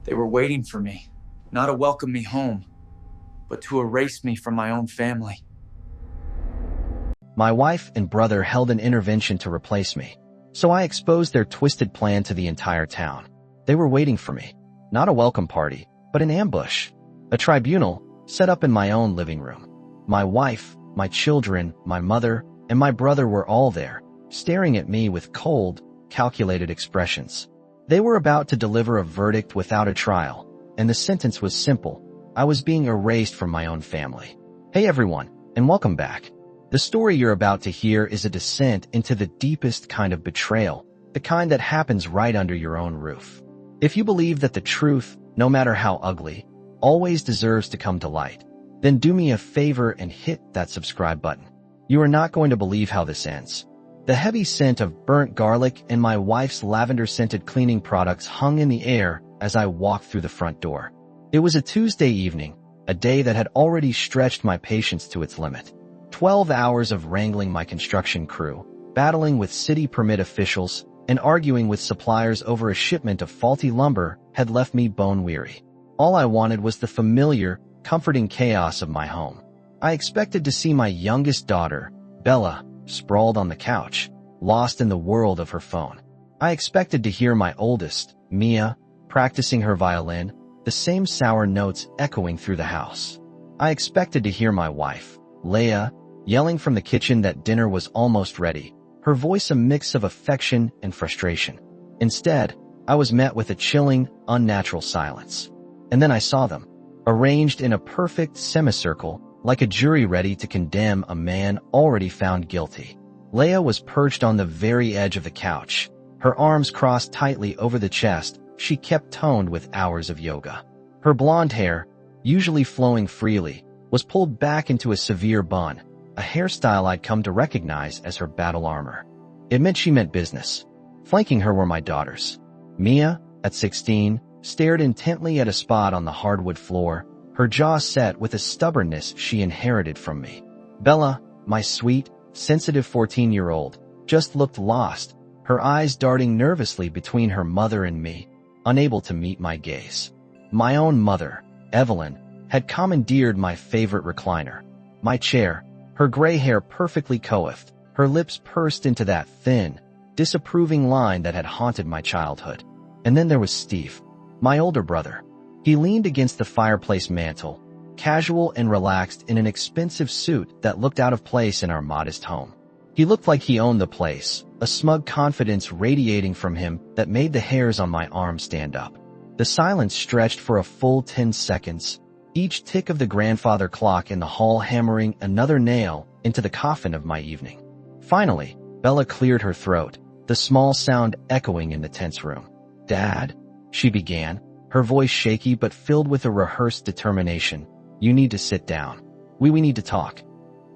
They were waiting for me, not to welcome me home, but to erase me from my own family. My wife and brother held an intervention to replace me, so I exposed their twisted plan to the entire town. They were waiting for me, not a welcome party, but an ambush, a tribunal set up in my own living room. My wife, my children, my mother, and my brother were all there, staring at me with cold, calculated expressions. They were about to deliver a verdict without a trial, and the sentence was simple. I was being erased from my own family. Hey everyone, and welcome back. The story you're about to hear is a descent into the deepest kind of betrayal, the kind that happens right under your own roof. If you believe that the truth, no matter how ugly, always deserves to come to light, then do me a favor and hit that subscribe button. You are not going to believe how this ends. The heavy scent of burnt garlic and my wife's lavender-scented cleaning products hung in the air as I walked through the front door. It was a Tuesday evening, a day that had already stretched my patience to its limit. 12 hours of wrangling my construction crew, battling with city permit officials, and arguing with suppliers over a shipment of faulty lumber had left me bone-weary. All I wanted was the familiar, comforting chaos of my home. I expected to see my youngest daughter, Bella, sprawled on the couch, lost in the world of her phone. I expected to hear my oldest, Mia, practicing her violin, the same sour notes echoing through the house. I expected to hear my wife, Leia, yelling from the kitchen that dinner was almost ready, her voice a mix of affection and frustration. Instead, I was met with a chilling, unnatural silence. And then I saw them, arranged in a perfect semicircle, like a jury ready to condemn a man already found guilty. Leia was perched on the very edge of the couch, her arms crossed tightly over the chest she kept toned with hours of yoga. Her blonde hair, usually flowing freely, was pulled back into a severe bun, a hairstyle I'd come to recognize as her battle armor. It meant she meant business. Flanking her were my daughters. Mia, at 16, stared intently at a spot on the hardwood floor, her jaw set with a stubbornness she inherited from me. Bella, my sweet, sensitive 14-year-old, just looked lost, her eyes darting nervously between her mother and me, unable to meet my gaze. My own mother, Evelyn, had commandeered my favorite recliner, my chair, her gray hair perfectly coiffed, her lips pursed into that thin, disapproving line that had haunted my childhood. And then there was Steve, my older brother. He leaned against the fireplace mantel, casual and relaxed in an expensive suit that looked out of place in our modest home. He looked like he owned the place, a smug confidence radiating from him that made the hairs on my arm stand up. The silence stretched for a full 10 seconds, each tick of the grandfather clock in the hall hammering another nail into the coffin of my evening. Finally, Bella cleared her throat, the small sound echoing in the tense room. "Dad," she began, her voice shaky but filled with a rehearsed determination. "You need to sit down. We need to talk."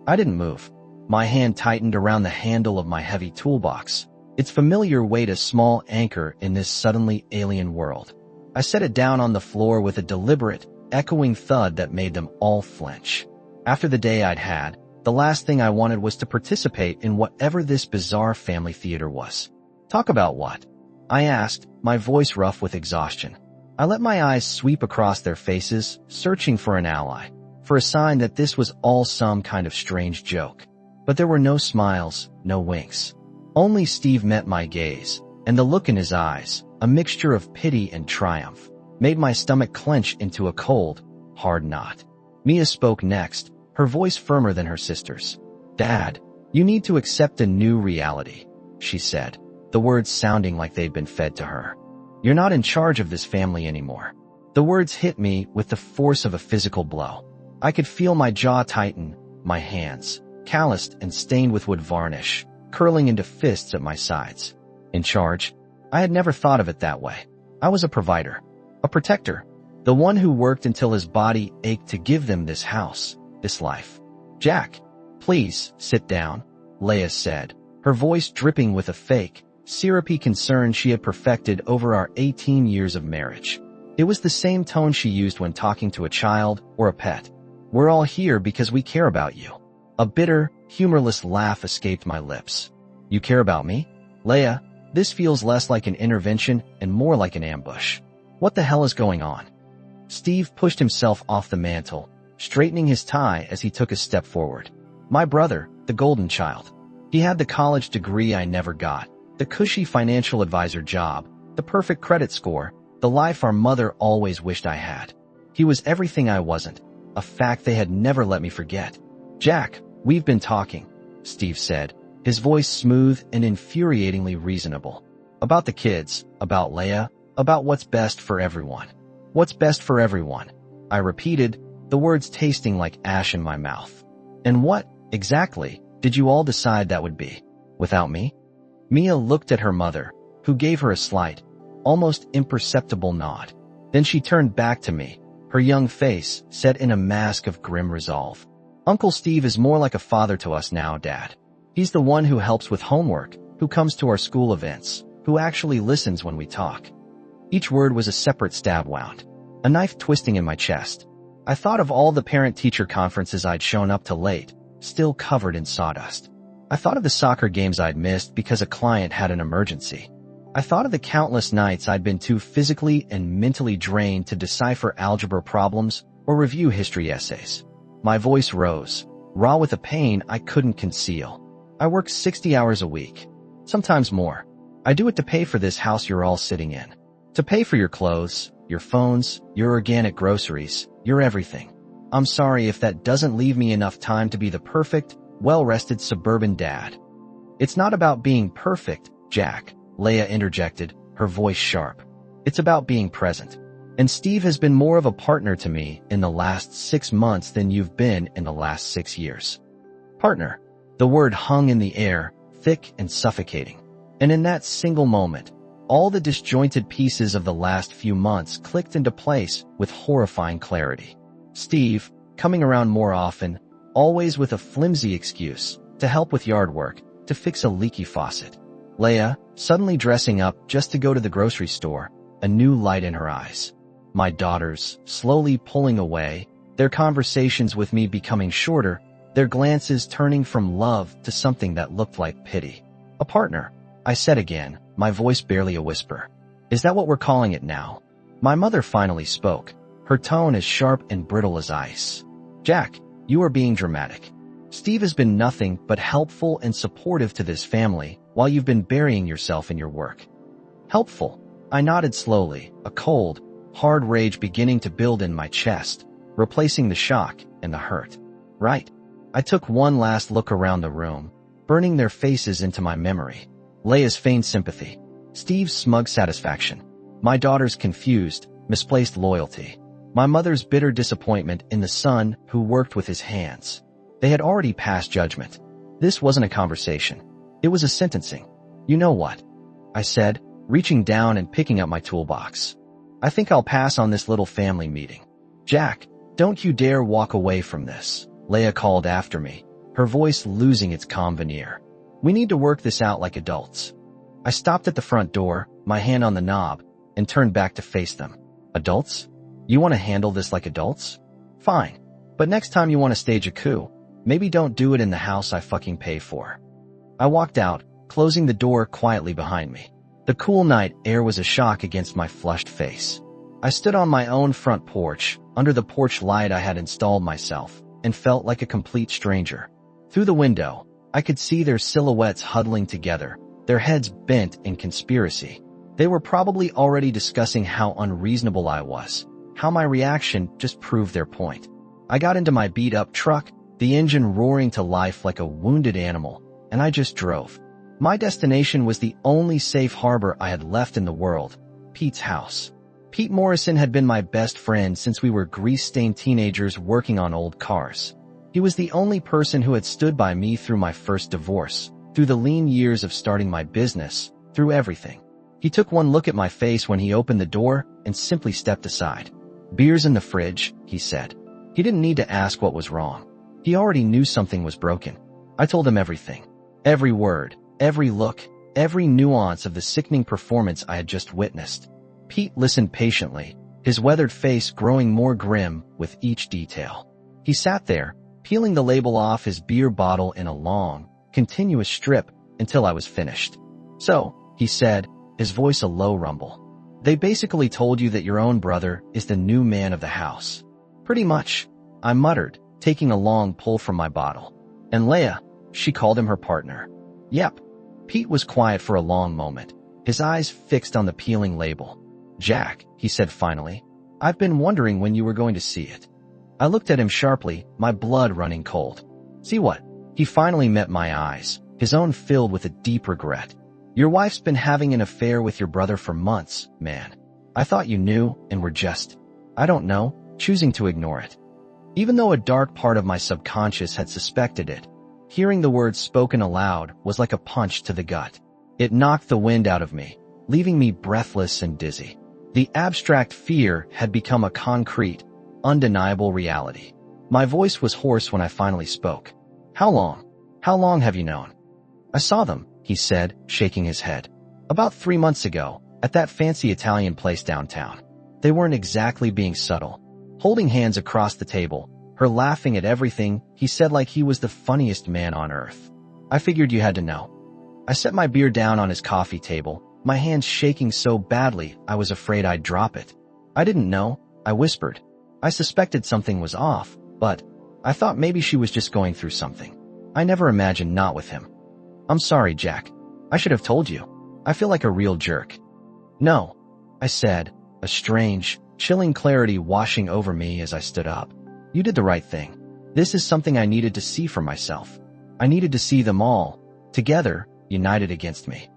I didn't move. My hand tightened around the handle of my heavy toolbox, its familiar weight a small anchor in this suddenly alien world. I set it down on the floor with a deliberate, echoing thud that made them all flinch. After the day I'd had, the last thing I wanted was to participate in whatever this bizarre family theater was. "Talk about what?" I asked, my voice rough with exhaustion. I let my eyes sweep across their faces, searching for an ally, for a sign that this was all some kind of strange joke. But there were no smiles, no winks. Only Steve met my gaze, and the look in his eyes, a mixture of pity and triumph, made my stomach clench into a cold, hard knot. Mia spoke next, her voice firmer than her sister's. "Dad, you need to accept a new reality," she said, the words sounding like they'd been fed to her. "You're not in charge of this family anymore." The words hit me with the force of a physical blow. I could feel my jaw tighten, my hands, calloused and stained with wood varnish, curling into fists at my sides. In charge? I had never thought of it that way. I was a provider. A protector, the one who worked until his body ached to give them this house, this life. "Jack, please, sit down," Leia said, her voice dripping with a fake, syrupy concern she had perfected over our 18 years of marriage. It was the same tone she used when talking to a child or a pet. "We're all here because we care about you." A bitter, humorless laugh escaped my lips. "You care about me? Leia, this feels less like an intervention and more like an ambush." What the hell is going on? Steve pushed himself off the mantel, straightening his tie as he took a step forward. My brother, the golden child. He had the college degree I never got, the cushy financial advisor job, the perfect credit score, the life our mother always wished I had. He was everything I wasn't, a fact they had never let me forget. Jack, we've been talking, Steve said, his voice smooth and infuriatingly reasonable. About the kids, about Leia, about what's best for everyone. What's best for everyone? I repeated, the words tasting like ash in my mouth. And what, exactly, did you all decide that would be? Without me? Mia looked at her mother, who gave her a slight, almost imperceptible nod. Then she turned back to me, her young face set in a mask of grim resolve. Uncle Steve is more like a father to us now, Dad. He's the one who helps with homework, who comes to our school events, who actually listens when we talk. Each word was a separate stab wound, a knife twisting in my chest. I thought of all the parent-teacher conferences I'd shown up to late, still covered in sawdust. I thought of the soccer games I'd missed because a client had an emergency. I thought of the countless nights I'd been too physically and mentally drained to decipher algebra problems or review history essays. My voice rose, raw with a pain I couldn't conceal. I work 60 hours a week, sometimes more. I do it to pay for this house you're all sitting in, to pay for your clothes, your phones, your organic groceries, your everything. I'm sorry if that doesn't leave me enough time to be the perfect, well-rested suburban dad. It's not about being perfect, Jack, Leia interjected, her voice sharp. It's about being present. And Steve has been more of a partner to me in the last 6 months than you've been in the last 6 years. Partner. The word hung in the air, thick and suffocating. And in that single moment, all the disjointed pieces of the last few months clicked into place with horrifying clarity. Steve, coming around more often, always with a flimsy excuse, to help with yard work, to fix a leaky faucet. Leia, suddenly dressing up just to go to the grocery store, a new light in her eyes. My daughters, slowly pulling away, their conversations with me becoming shorter, their glances turning from love to something that looked like pity. A partner, I said again, my voice barely a whisper. Is that what we're calling it now? My mother finally spoke, her tone as sharp and brittle as ice. Jack, you are being dramatic. Steve has been nothing but helpful and supportive to this family while you've been burying yourself in your work. Helpful? I nodded slowly, a cold, hard rage beginning to build in my chest, replacing the shock and the hurt. Right. I took one last look around the room, burning their faces into my memory. Leia's feigned sympathy, Steve's smug satisfaction, my daughter's confused, misplaced loyalty, my mother's bitter disappointment in the son who worked with his hands. They had already passed judgment. This wasn't a conversation. It was a sentencing. You know what? I said, reaching down and picking up my toolbox. I think I'll pass on this little family meeting. Jack, don't you dare walk away from this, Leia called after me, her voice losing its calm veneer. We need to work this out like adults. I stopped at the front door, my hand on the knob, and turned back to face them. Adults? You want to handle this like adults? Fine. But next time you want to stage a coup, maybe don't do it in the house I fucking pay for. I walked out, closing the door quietly behind me. The cool night air was a shock against my flushed face. I stood on my own front porch, under the porch light I had installed myself, and felt like a complete stranger. Through the window, I could see their silhouettes huddling together, their heads bent in conspiracy. They were probably already discussing how unreasonable I was, how my reaction just proved their point. I got into my beat-up truck, the engine roaring to life like a wounded animal, and I just drove. My destination was the only safe harbor I had left in the world, Pete's house. Pete Morrison had been my best friend since we were grease-stained teenagers working on old cars. He was the only person who had stood by me through my first divorce, through the lean years of starting my business, through everything. He took one look at my face when he opened the door and simply stepped aside. Beer's in the fridge, he said. He didn't need to ask what was wrong. He already knew something was broken. I told him everything. Every word, every look, every nuance of the sickening performance I had just witnessed. Pete listened patiently, his weathered face growing more grim with each detail. He sat there, peeling the label off his beer bottle in a long, continuous strip until I was finished. So, he said, his voice a low rumble. They basically told you that your own brother is the new man of the house. Pretty much, I muttered, taking a long pull from my bottle. And Leia, she called him her partner. Yep. Pete was quiet for a long moment, his eyes fixed on the peeling label. Jack, he said finally, I've been wondering when you were going to see it. I looked at him sharply, my blood running cold. See what? He finally met my eyes, his own filled with a deep regret. Your wife's been having an affair with your brother for months, man. I thought you knew and were just, I don't know, choosing to ignore it. Even though a dark part of my subconscious had suspected it, hearing the words spoken aloud was like a punch to the gut. It knocked the wind out of me, leaving me breathless and dizzy. The abstract fear had become a concrete, undeniable reality. My voice was hoarse when I finally spoke. How long? How long have you known? I saw them, he said, shaking his head. About 3 months ago, at that fancy Italian place downtown. They weren't exactly being subtle. Holding hands across the table, her laughing at everything, he said like he was the funniest man on earth. I figured you had to know. I set my beer down on his coffee table, my hands shaking so badly I was afraid I'd drop it. I didn't know, I whispered. I suspected something was off, but I thought maybe she was just going through something. I never imagined not with him. I'm sorry, Jack. I should have told you. I feel like a real jerk. No, I said, a strange, chilling clarity washing over me as I stood up. You did the right thing. This is something I needed to see for myself. I needed to see them all, together, united against me.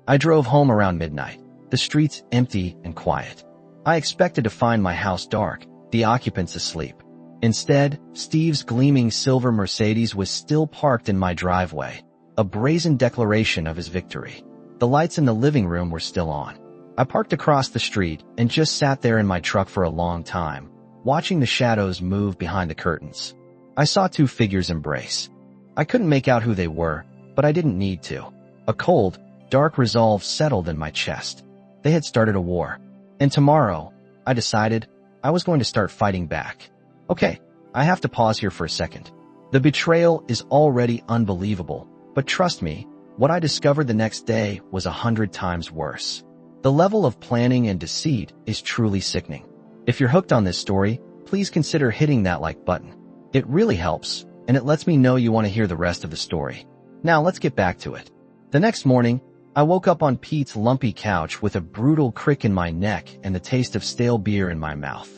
I drove home around midnight, the streets empty and quiet. I expected to find my house dark, the occupants asleep. Instead, Steve's gleaming silver Mercedes was still parked in my driveway, a brazen declaration of his victory. The lights in the living room were still on. I parked across the street and just sat there in my truck for a long time, watching the shadows move behind the curtains. I saw 2 figures embrace. I couldn't make out who they were, but I didn't need to. A cold, dark resolve settled in my chest. They had started a war. And tomorrow, I decided, I was going to start fighting back. Okay, I have to pause here for a second. The betrayal is already unbelievable, but trust me, what I discovered the next day was 100 times worse. The level of planning and deceit is truly sickening. If you're hooked on this story, please consider hitting that like button. It really helps, and it lets me know you want to hear the rest of the story. Now let's get back to it. The next morning, I woke up on Pete's lumpy couch with a brutal crick in my neck and the taste of stale beer in my mouth.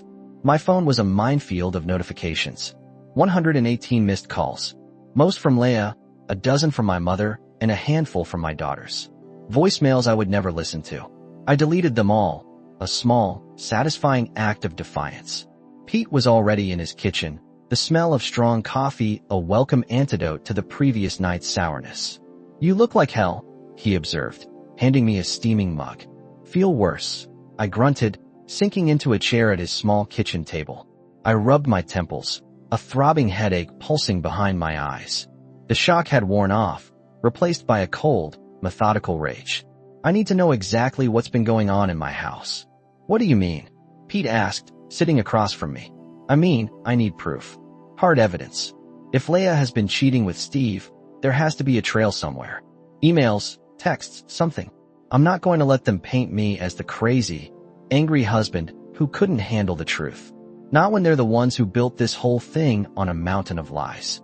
My phone was a minefield of notifications. 118 missed calls. Most from Leia, a dozen from my mother, and a handful from my daughters. Voicemails I would never listen to. I deleted them all, a small, satisfying act of defiance. Pete was already in his kitchen, the smell of strong coffee a welcome antidote to the previous night's sourness. You look like hell, he observed, handing me a steaming mug. Feel worse, I grunted, sinking into a chair at his small kitchen table. I rubbed my temples, a throbbing headache pulsing behind my eyes. The shock had worn off, replaced by a cold, methodical rage. I need to know exactly what's been going on in my house. What do you mean? Pete asked, sitting across from me. I mean, I need proof. Hard evidence. If Leia has been cheating with Steve, there has to be a trail somewhere. Emails, texts, something. I'm not going to let them paint me as the crazy, angry husband who couldn't handle the truth. Not when they're the ones who built this whole thing on a mountain of lies.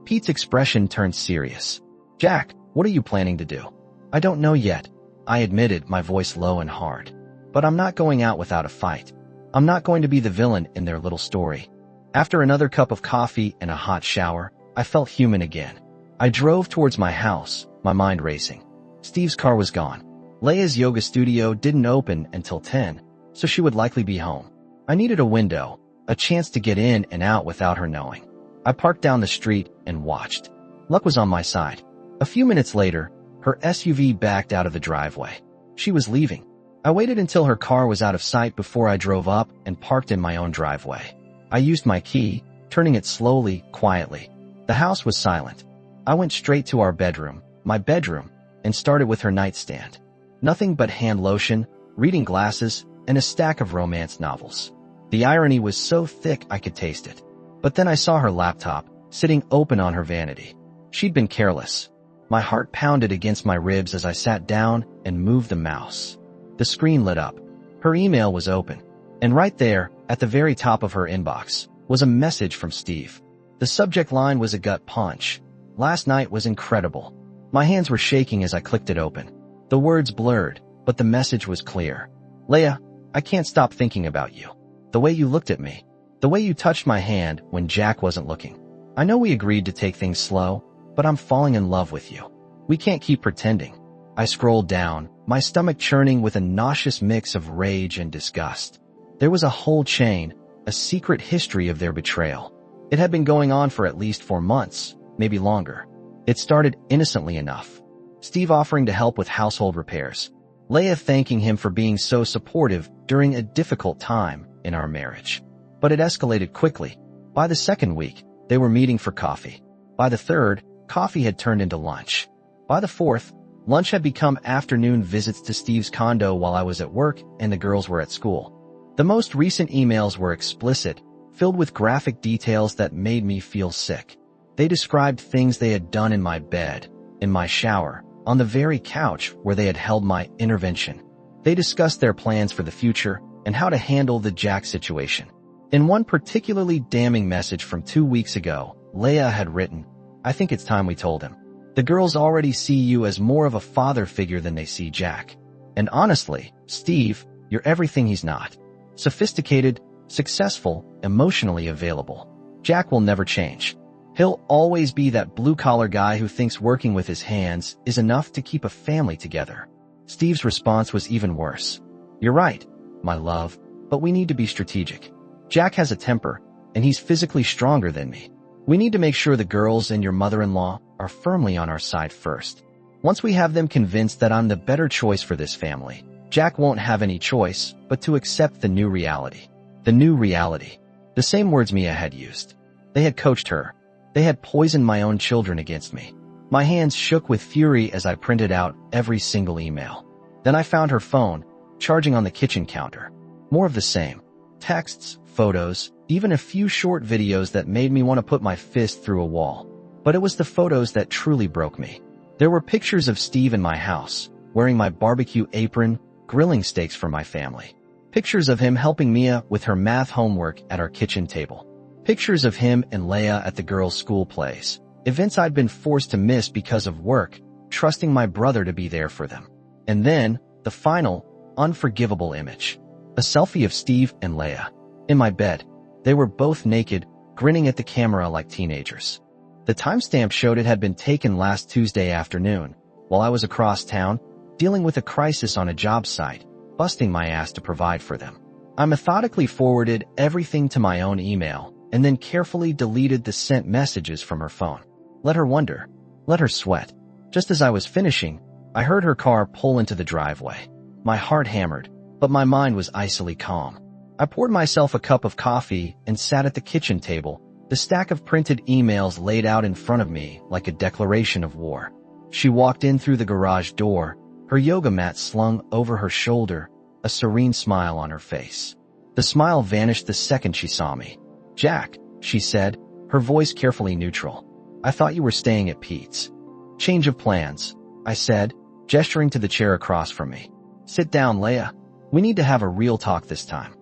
Pete's expression turned serious. Jack, what are you planning to do? I don't know yet, I admitted, my voice low and hard. But I'm not going out without a fight. I'm not going to be the villain in their little story. After another cup of coffee and a hot shower, I felt human again. I drove towards my house, my mind racing. Steve's car was gone. Leia's yoga studio didn't open until 10, so she would likely be home. I needed a window, a chance to get in and out without her knowing. I parked down the street and watched. Luck was on my side. A few minutes later, her SUV backed out of the driveway. She was leaving. I waited until her car was out of sight before I drove up and parked in my own driveway. I used my key, turning it slowly, quietly. The house was silent. I went straight to our bedroom, my bedroom, and started with her nightstand. Nothing but hand lotion, reading glasses, and a stack of romance novels. The irony was so thick I could taste it. But then I saw her laptop, sitting open on her vanity. She'd been careless. My heart pounded against my ribs as I sat down and moved the mouse. The screen lit up. Her email was open, and right there, at the very top of her inbox, was a message from Steve. The subject line was a gut punch. Last night was incredible. My hands were shaking as I clicked it open. The words blurred, but the message was clear. Leia, I can't stop thinking about you. The way you looked at me. The way you touched my hand when Jack wasn't looking. I know we agreed to take things slow, but I'm falling in love with you. We can't keep pretending. I scrolled down, my stomach churning with a nauseous mix of rage and disgust. There was a whole chain, a secret history of their betrayal. It had been going on for at least 4 months, maybe longer. It started innocently enough. Steve offering to help with household repairs. Leia thanking him for being so supportive during a difficult time in our marriage. But it escalated quickly. By the second week, they were meeting for coffee. By the third, coffee had turned into lunch. By the fourth, lunch had become afternoon visits to Steve's condo while I was at work and the girls were at school. The most recent emails were explicit, filled with graphic details that made me feel sick. They described things they had done in my bed, in my shower, on the very couch where they had held my intervention. They discussed their plans for the future and how to handle the Jack situation. In one particularly damning message from 2 weeks ago, Leia had written, I think it's time we told him. The girls already see you as more of a father figure than they see Jack. And honestly, Steve, you're everything he's not. Sophisticated, successful, emotionally available. Jack will never change. He'll always be that blue-collar guy who thinks working with his hands is enough to keep a family together. Steve's response was even worse. You're right, my love, but we need to be strategic. Jack has a temper, and he's physically stronger than me. We need to make sure the girls and your mother-in-law are firmly on our side first. Once we have them convinced that I'm the better choice for this family, Jack won't have any choice but to accept the new reality. The new reality. The same words Mia had used. They had coached her. They had poisoned my own children against me. My hands shook with fury as I printed out every single email. Then I found her phone, charging on the kitchen counter. More of the same. Texts, photos, even a few short videos that made me want to put my fist through a wall. But it was the photos that truly broke me. There were pictures of Steve in my house, wearing my barbecue apron, grilling steaks for my family. Pictures of him helping Mia with her math homework at our kitchen table. Pictures of him and Leia at the girls' school plays. Events I'd been forced to miss because of work, trusting my brother to be there for them. And then, the final, unforgivable image. A selfie of Steve and Leia. In my bed. They were both naked, grinning at the camera like teenagers. The timestamp showed it had been taken last Tuesday afternoon, while I was across town, dealing with a crisis on a job site, busting my ass to provide for them. I methodically forwarded everything to my own email, and then carefully deleted the sent messages from her phone. Let her wonder. Let her sweat. Just as I was finishing, I heard her car pull into the driveway. My heart hammered, but my mind was icily calm. I poured myself a cup of coffee and sat at the kitchen table, the stack of printed emails laid out in front of me like a declaration of war. She walked in through the garage door, her yoga mat slung over her shoulder, a serene smile on her face. The smile vanished the second she saw me. Jack, she said, her voice carefully neutral. I thought you were staying at Pete's. Change of plans, I said, gesturing to the chair across from me. Sit down, Leia. We need to have a real talk this time.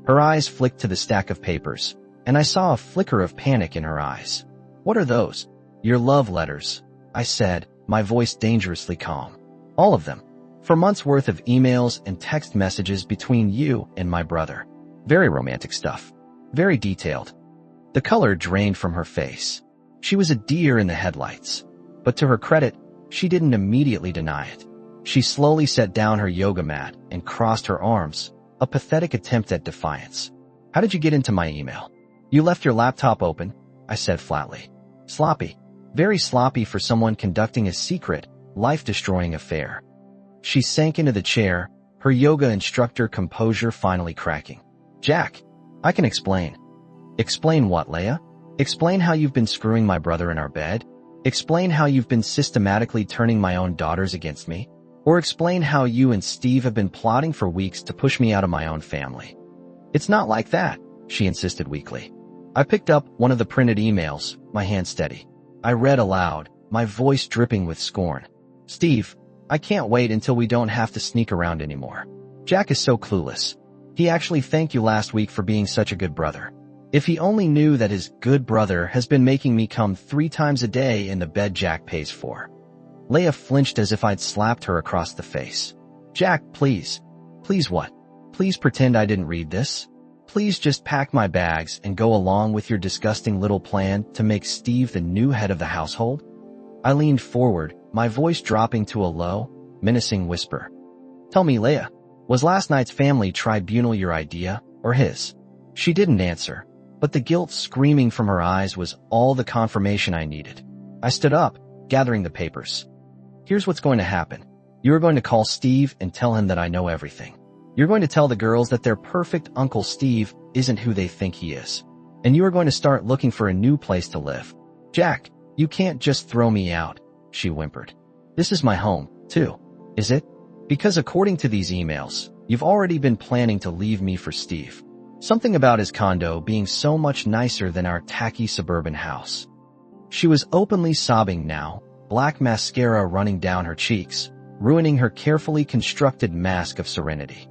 Her eyes flicked to the stack of papers, and I saw a flicker of panic in her eyes. What are those? Your love letters, I said, my voice dangerously calm. All of them. For months' worth of emails and text messages between you and my brother. Very romantic stuff. Very detailed. The color drained from her face. She was a deer in the headlights. But to her credit, she didn't immediately deny it. She slowly set down her yoga mat and crossed her arms, a pathetic attempt at defiance. How did you get into my email? You left your laptop open, I said flatly. Sloppy. Very sloppy for someone conducting a secret, life-destroying affair. She sank into the chair, her yoga instructor composure finally cracking. Jack, I can explain. Explain what, Leia? Explain how you've been screwing my brother in our bed? Explain how you've been systematically turning my own daughters against me? Or explain how you and Steve have been plotting for weeks to push me out of my own family? It's not like that, she insisted weakly. I picked up one of the printed emails, my hand steady. I read aloud, my voice dripping with scorn. Steve, I can't wait until we don't have to sneak around anymore. Jack is so clueless. He actually thanked you last week for being such a good brother. If he only knew that his good brother has been making me come 3 times a day in the bed Jack pays for. Leia flinched as if I'd slapped her across the face. Jack, please. Please what? Please pretend I didn't read this? Please just pack my bags and go along with your disgusting little plan to make Steve the new head of the household? I leaned forward, my voice dropping to a low, menacing whisper. Tell me, Leia, was last night's family tribunal your idea or his? She didn't answer, but the guilt screaming from her eyes was all the confirmation I needed. I stood up, gathering the papers. Here's what's going to happen. You're going to call Steve and tell him that I know everything. You're going to tell the girls that their perfect Uncle Steve isn't who they think he is. And you are going to start looking for a new place to live. Jack, you can't just throw me out, she whimpered. This is my home, too. Is it? Because according to these emails, you've already been planning to leave me for Steve. Something about his condo being so much nicer than our tacky suburban house. She was openly sobbing now, black mascara running down her cheeks, ruining her carefully constructed mask of serenity.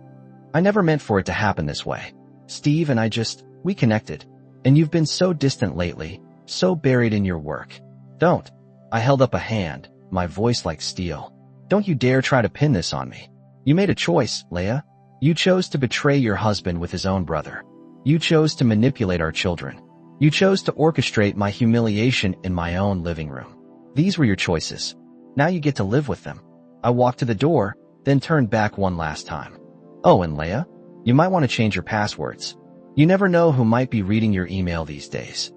I never meant for it to happen this way. Steve and we connected. And you've been so distant lately, so buried in your work. Don't. I held up a hand, my voice like steel. Don't you dare try to pin this on me. You made a choice, Leia. You chose to betray your husband with his own brother. You chose to manipulate our children. You chose to orchestrate my humiliation in my own living room. These were your choices. Now you get to live with them. I walked to the door, then turned back one last time. Oh, and Leia, you might want to change your passwords. You never know who might be reading your email these days.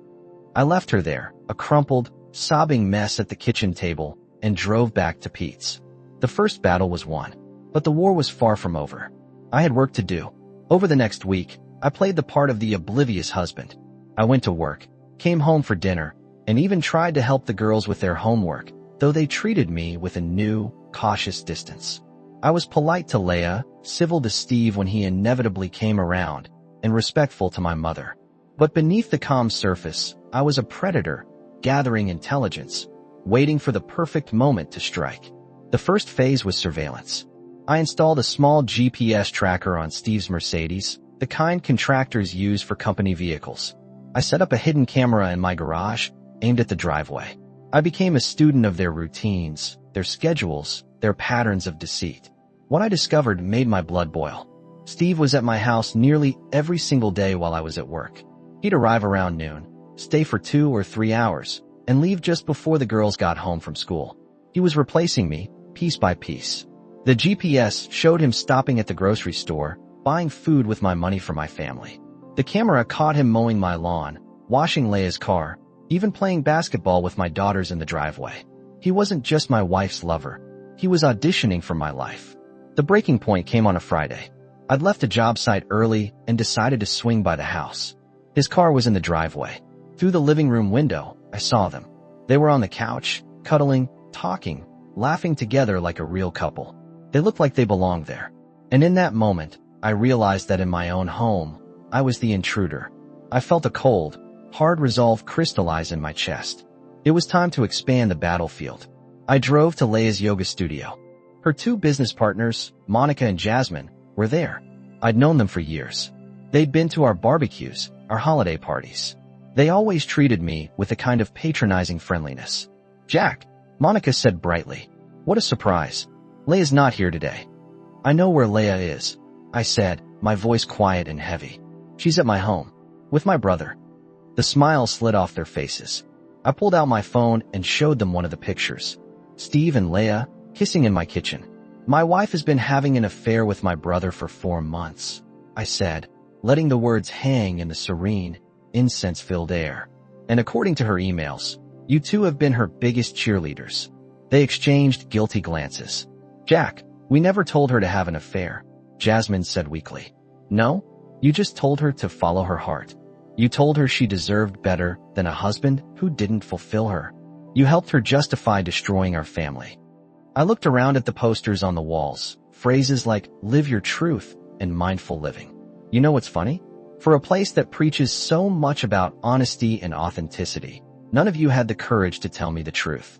I left her there, a crumpled, sobbing mess at the kitchen table, and drove back to Pete's. The first battle was won, but the war was far from over. I had work to do. Over the next week, I played the part of the oblivious husband. I went to work, came home for dinner, and even tried to help the girls with their homework, though they treated me with a new, cautious distance. I was polite to Leia, civil to Steve when he inevitably came around, and respectful to my mother. But beneath the calm surface, I was a predator, gathering intelligence, waiting for the perfect moment to strike. The first phase was surveillance. I installed a small GPS tracker on Steve's Mercedes, the kind contractors use for company vehicles. I set up a hidden camera in my garage, aimed at the driveway. I became a student of their routines, their schedules, their patterns of deceit. What I discovered made my blood boil. Steve was at my house nearly every single day while I was at work. He'd arrive around noon, stay for 2 or 3 hours, and leave just before the girls got home from school. He was replacing me, piece by piece. The GPS showed him stopping at the grocery store, buying food with my money for my family. The camera caught him mowing my lawn, washing Leia's car, even playing basketball with my daughters in the driveway. He wasn't just my wife's lover. He was auditioning for my life. The breaking point came on a Friday. I'd left a job site early and decided to swing by the house. His car was in the driveway. Through the living room window, I saw them. They were on the couch, cuddling, talking, laughing together like a real couple. They looked like they belonged there. And in that moment, I realized that in my own home, I was the intruder. I felt a cold, hard resolve crystallize in my chest. It was time to expand the battlefield. I drove to Leia's yoga studio. Her 2 business partners, Monica and Jasmine, were there. I'd known them for years. They'd been to our barbecues, our holiday parties. They always treated me with a kind of patronizing friendliness. Jack, Monica said brightly. What a surprise. Leia's not here today. I know where Leia is, I said, my voice quiet and heavy. She's at my home, with my brother. The smile slid off their faces. I pulled out my phone and showed them one of the pictures. Steve and Leia, kissing in my kitchen. My wife has been having an affair with my brother for 4 months, I said, letting the words hang in the serene, incense-filled air. And according to her emails, you 2 have been her biggest cheerleaders. They exchanged guilty glances. Jack, we never told her to have an affair, Jasmine said weakly. No, you just told her to follow her heart. You told her she deserved better than a husband who didn't fulfill her. You helped her justify destroying our family. I looked around at the posters on the walls, phrases like live your truth and mindful living. You know what's funny? For a place that preaches so much about honesty and authenticity, none of you had the courage to tell me the truth.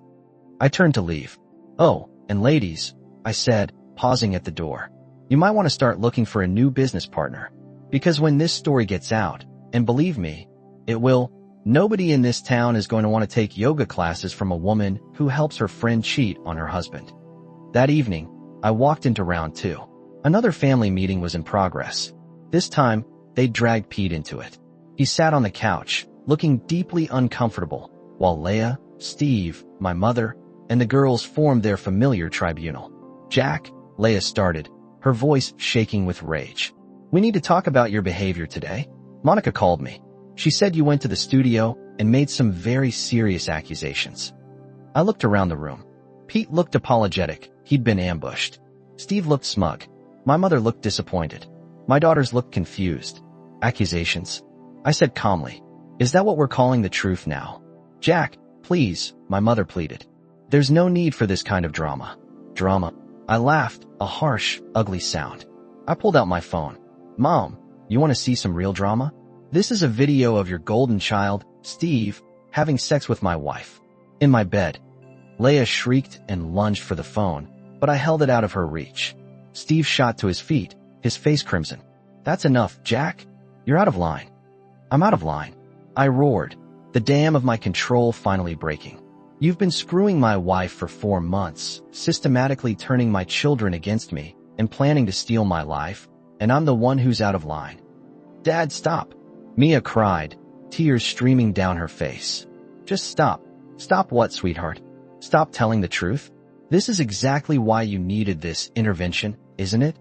I turned to leave. Oh, and ladies, I said, pausing at the door. You might want to start looking for a new business partner. Because when this story gets out, and believe me, it will, nobody in this town is going to want to take yoga classes from a woman who helps her friend cheat on her husband. That evening, I walked into round 2. Another family meeting was in progress. This time, they dragged Pete into it. He sat on the couch, looking deeply uncomfortable, while Leah, Steve, my mother, and the girls formed their familiar tribunal. Jack, Leah started, her voice shaking with rage. We need to talk about your behavior today. Monica called me. She said you went to the studio and made some very serious accusations. I looked around the room. Pete looked apologetic. He'd been ambushed. Steve looked smug. My mother looked disappointed. My daughters looked confused. Accusations? I said calmly. Is that what we're calling the truth now? Jack, please, my mother pleaded. There's no need for this kind of drama. Drama? I laughed, a harsh, ugly sound. I pulled out my phone. Mom, you want to see some real drama? This is a video of your golden child, Steve, having sex with my wife. In my bed. Leah shrieked and lunged for the phone, but I held it out of her reach. Steve shot to his feet, his face crimson. That's enough, Jack. You're out of line. I'm out of line. I roared, the dam of my control finally breaking. You've been screwing my wife for 4 months, systematically turning my children against me, and planning to steal my life, and I'm the one who's out of line. Dad, stop. Mia cried, tears streaming down her face. Just stop. Stop what, sweetheart? Stop telling the truth? This is exactly why you needed this intervention, isn't it?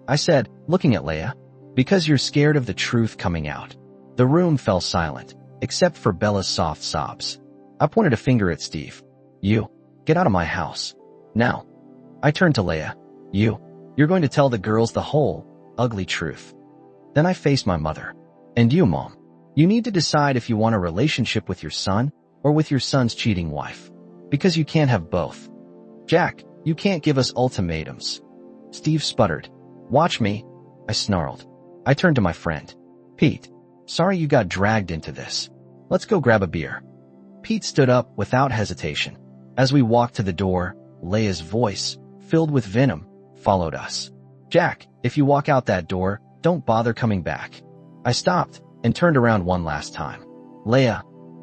I said, looking at Leah. Because you're scared of the truth coming out. The room fell silent, except for Bella's soft sobs. I pointed a finger at Steve. You, get out of my house. Now. I turned to Leah. You're going to tell the girls the whole, ugly truth. Then I faced my mother. And you, Mom. You need to decide if you want a relationship with your son or with your son's cheating wife. Because you can't have both. Jack, you can't give us ultimatums. Steve sputtered. Watch me. I snarled. I turned to my friend. Pete, sorry you got dragged into this. Let's go grab a beer. Pete stood up without hesitation. As we walked to the door, Leah's voice, filled with venom, followed us. Jack, if you walk out that door, don't bother coming back. I stopped and turned around one last time. Leah,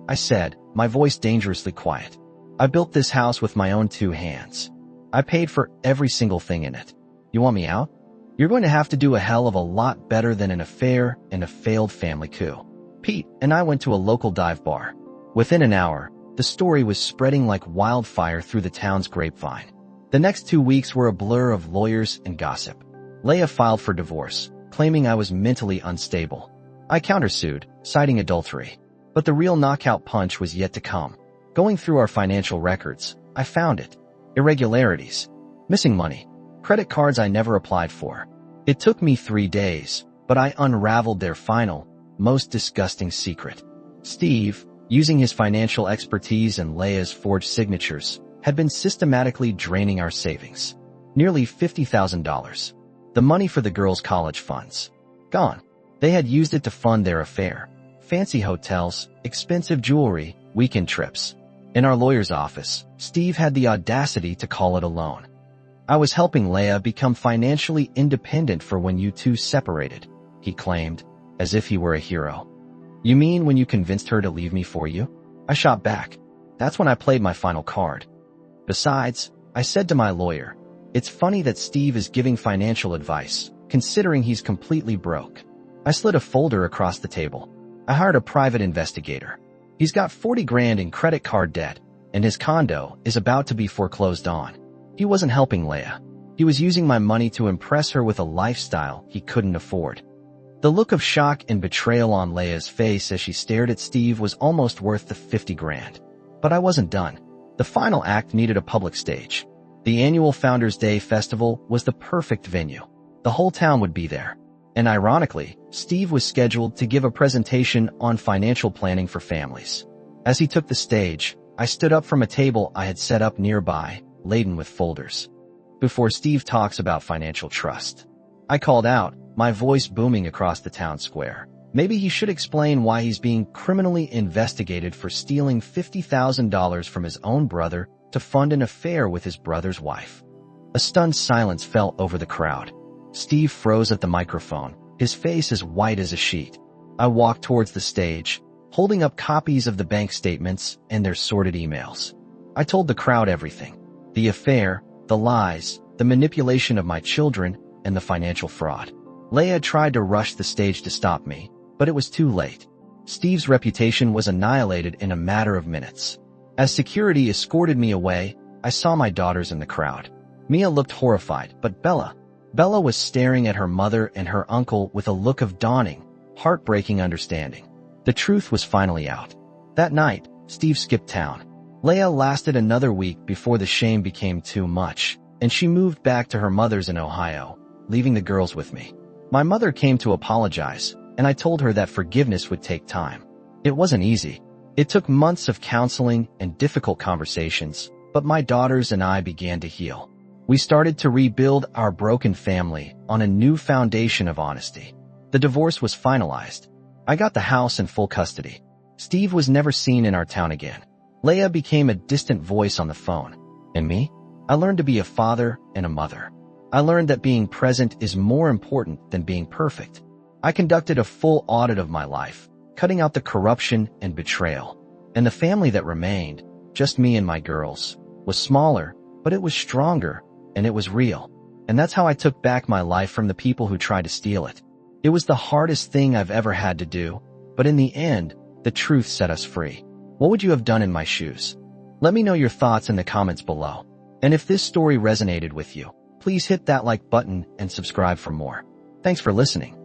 I said, my voice dangerously quiet. I built this house with my own 2 hands. I paid for every single thing in it. You want me out? You're going to have to do a hell of a lot better than an affair and a failed family coup. Pete and I went to a local dive bar. Within an hour, the story was spreading like wildfire through the town's grapevine. The next 2 weeks were a blur of lawyers and gossip. Leah filed for divorce, claiming I was mentally unstable. I countersued, citing adultery. But the real knockout punch was yet to come. Going through our financial records, I found it. Irregularities. Missing money. Credit cards I never applied for. It took me 3 days, but I unraveled their final, most disgusting secret. Steve, using his financial expertise and Leah's forged signatures, had been systematically draining our savings. Nearly $50,000. The money for the girls' college funds. Gone. They had used it to fund their affair. Fancy hotels, expensive jewelry, weekend trips. In our lawyer's office, Steve had the audacity to call it a loan. I was helping Leah become financially independent for when you 2 separated, he claimed, as if he were a hero. You mean when you convinced her to leave me for you? I shot back. That's when I played my final card. Besides, I said to my lawyer, it's funny that Steve is giving financial advice, considering he's completely broke. I slid a folder across the table. I hired a private investigator. He's got 40 grand in credit card debt, and his condo is about to be foreclosed on. He wasn't helping Leah. He was using my money to impress her with a lifestyle he couldn't afford. The look of shock and betrayal on Leah's face as she stared at Steve was almost worth the 50 grand. But I wasn't done. The final act needed a public stage. The annual Founders Day festival was the perfect venue. The whole town would be there. And ironically, Steve was scheduled to give a presentation on financial planning for families. As he took the stage, I stood up from a table I had set up nearby, laden with folders. Before Steve talks about financial trust, I called out, my voice booming across the town square. Maybe he should explain why he's being criminally investigated for stealing $50,000 from his own brother to fund an affair with his brother's wife. A stunned silence fell over the crowd. Steve froze at the microphone, his face as white as a sheet. I walked towards the stage, holding up copies of the bank statements and their sordid emails. I told the crowd everything. The affair, the lies, the manipulation of my children, and the financial fraud. Leah tried to rush the stage to stop me, but it was too late. Steve's reputation was annihilated in a matter of minutes. As security escorted me away, I saw my daughters in the crowd. Mia looked horrified, but Bella was staring at her mother and her uncle with a look of dawning, heartbreaking understanding. The truth was finally out. That night, Steve skipped town. Leah lasted another week before the shame became too much, and she moved back to her mother's in Ohio, leaving the girls with me. My mother came to apologize, and I told her that forgiveness would take time. It wasn't easy. It took months of counseling and difficult conversations, but my daughters and I began to heal. We started to rebuild our broken family on a new foundation of honesty. The divorce was finalized. I got the house in full custody. Steve was never seen in our town again. Leah became a distant voice on the phone. And me? I learned to be a father and a mother. I learned that being present is more important than being perfect. I conducted a full audit of my life, cutting out the corruption and betrayal. And the family that remained, just me and my girls, was smaller, but it was stronger, and it was real. And that's how I took back my life from the people who tried to steal it. It was the hardest thing I've ever had to do, but in the end, the truth set us free. What would you have done in my shoes? Let me know your thoughts in the comments below. And if this story resonated with you, please hit that like button and subscribe for more. Thanks for listening.